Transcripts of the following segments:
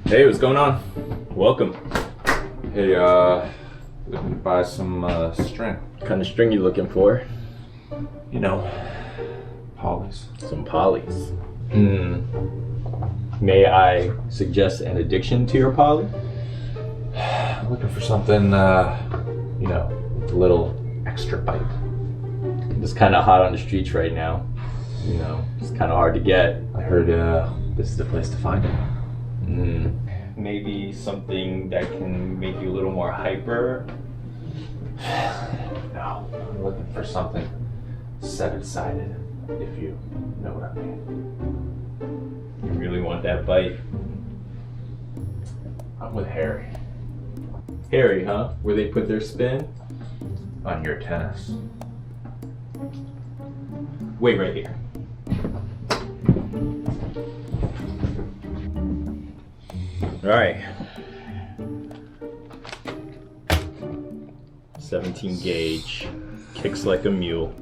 Hey, what's going on? Welcome. Hey, looking to buy some string. What kind of string you looking for? You know, polys. Some polys. May I suggest an addition to your poly? I'm looking for something, you know, with a little extra bite. It's kind of hot on the streets right now. You know, it's kind of hard to get. I heard this is the place to find it. Maybe something that can make you a little more hyper. No, I'm looking for something seven-sided, if you know what I mean. You really want that bite? I'm with Harry Harry, huh? Where they put their spin? on your tennis. Wait right here. All right. 17 gauge, kicks like a mule.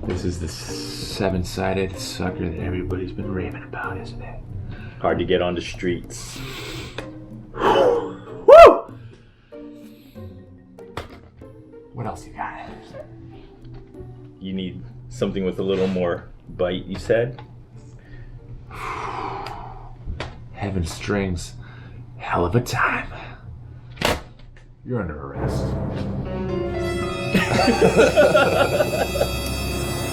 This is the seven-sided sucker that everybody's been raving about, isn't it? Hard to get on the streets. Woo! What else you got? You need something with a little more bite, you said? Heaven strings, hell of a time. You're under arrest.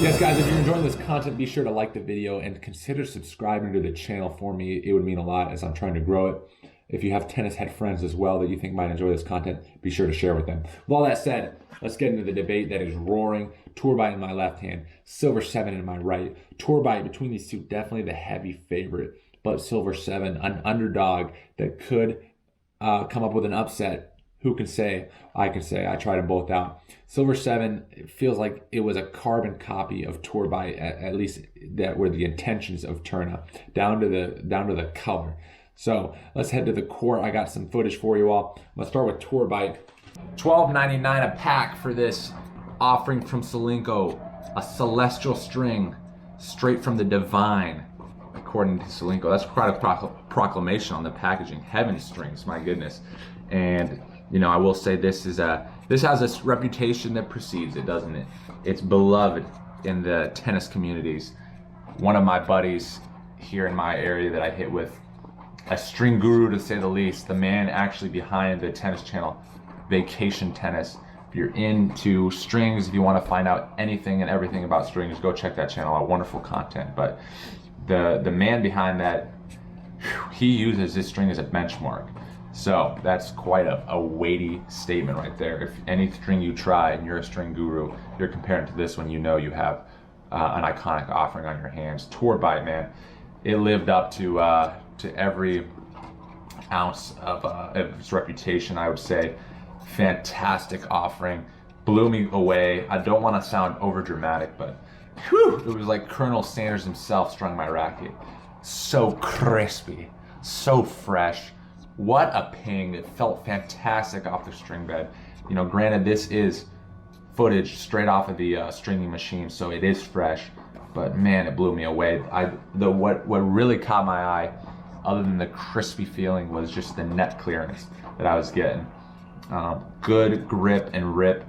Yes, guys, if you're enjoying this content, be sure to like the video and consider subscribing to the channel for me. It would mean a lot as I'm trying to grow it. If you have tennis head friends as well that you think might enjoy this content, be sure to share with them. With all that said, let's get into the debate that is roaring. Tour Bite in my left hand, Silver 7 in my right. Tour Bite between these two, definitely the heavy favorite, but Silver 7, an underdog that could come up with an upset. Who can say? I can say. I tried them both out. Silver 7, it feels like it was a carbon copy of Tour Bite, at least that were the intentions of Tourna, down to the color. So let's head to the court. I got some footage for you all. Let's start with Tour Bite. $12.99 a pack for this offering from Solinco, a celestial string straight from the divine, according to Solinco. That's quite a proclamation on the packaging. Heaven strings, my goodness. And you know, I will say this has a reputation that precedes it, doesn't it? It's beloved in the tennis communities. One of my buddies here in my area that I hit with, a string guru to say the least, the man actually behind the tennis channel, Vacation Tennis. If you're into strings, if you want to find out anything and everything about strings, go check that channel out. Wonderful content. But the man behind that, he uses this string as a benchmark. So that's quite a weighty statement right there. If any string you try and you're a string guru, you're comparing to this one, you know you have an iconic offering on your hands. Tour Bite, man, it lived up to every ounce of its reputation, I would say. Fantastic offering, blew me away. I don't want to sound over dramatic, but whew, it was like Colonel Sanders himself strung my racket. So crispy, so fresh. What a ping. It felt fantastic off the string bed. You know, granted, this is footage straight off of the stringing machine, so it is fresh, but man, it blew me away. What really caught my eye, other than the crispy feeling, was just the net clearance that I was getting. Good grip and rip,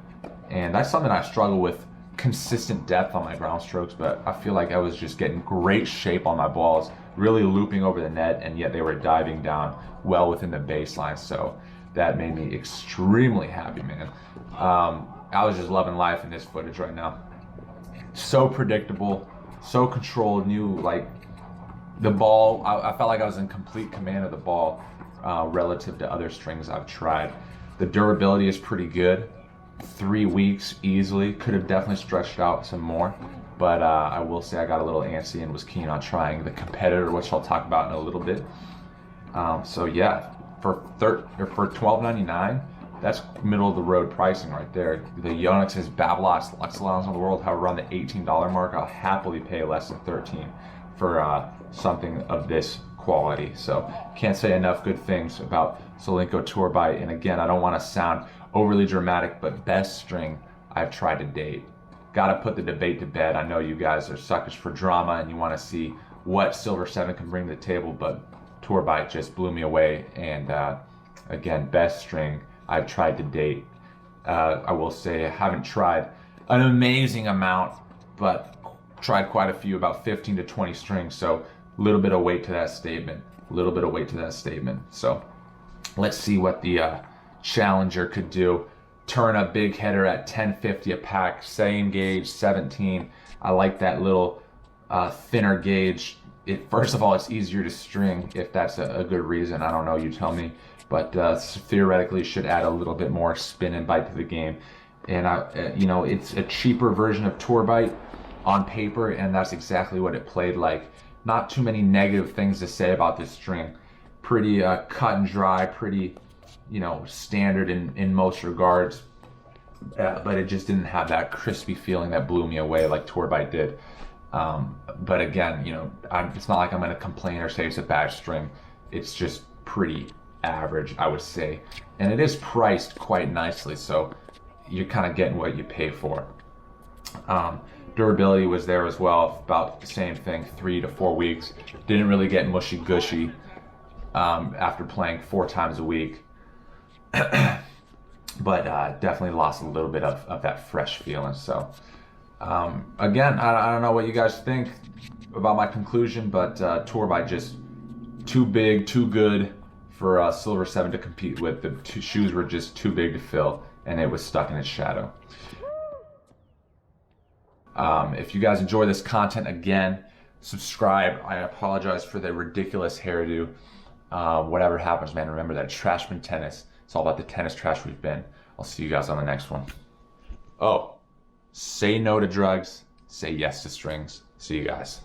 and that's something I struggle with, consistent depth on my ground strokes, but I feel like I was just getting great shape on my balls, really looping over the net, and yet they were diving down well within the baseline, so that made me extremely happy, man. I was just loving life in this footage right now. So predictable, so controlled, knew like the ball, I felt like I was in complete command of the ball relative to other strings I've tried. The durability is pretty good. 3 weeks easily. Could have definitely stretched out some more, but I will say I got a little antsy and was keen on trying the competitor, which I'll talk about in a little bit. So yeah, for $12.99, that's middle of the road pricing right there. The Yonex, Babolas, Luxilons of the world have around the $18 mark. I'll happily pay less than $13 for something of this quality. So can't say enough good things about Solinco Tour Bite. And again, I don't want to sound overly dramatic, but best string I've tried to date. Gotta put the debate to bed. I know you guys are suckers for drama and you want to see what Silver 7 can bring to the table, but Tour Bite just blew me away, and again, best string I've tried to date. I will say I haven't tried an amazing amount, but tried quite a few, about 15 to 20 strings, so a little bit of weight to that statement. So let's see what the Challenger could do. Tourna big header at 1050 a pack, same gauge, 17. I like that little thinner gauge. First of all, it's easier to string, if that's a good reason. I don't know, you tell me. But theoretically, should add a little bit more spin and bite to the game. And it's a cheaper version of Tour Bite on paper, and that's exactly what it played like. Not too many negative things to say about this string. Pretty cut and dry, pretty standard in most regards. But it just didn't have that crispy feeling that blew me away like Tour Bite did. But again, it's not like I'm going to complain or say it's a bad string. It's just pretty average, I would say. And it is priced quite nicely, so you're kind of getting what you pay for. Durability was there as well, about the same thing, 3 to 4 weeks. Didn't really get mushy gushy after playing 4 times a week. But definitely lost a little bit of that fresh feeling. So again, I don't know what you guys think about my conclusion, but Tour Bite just too big, too good for Silver 7 to compete with. The two shoes were just too big to fill, and it was stuck in its shadow. If you guys enjoy this content, again, subscribe. I apologize for the ridiculous hairdo. Whatever happens, man, remember that trash been tennis. It's all about the tennis trash we've been. I'll see you guys on the next one. Oh, say no to drugs, say yes to strings. See you guys.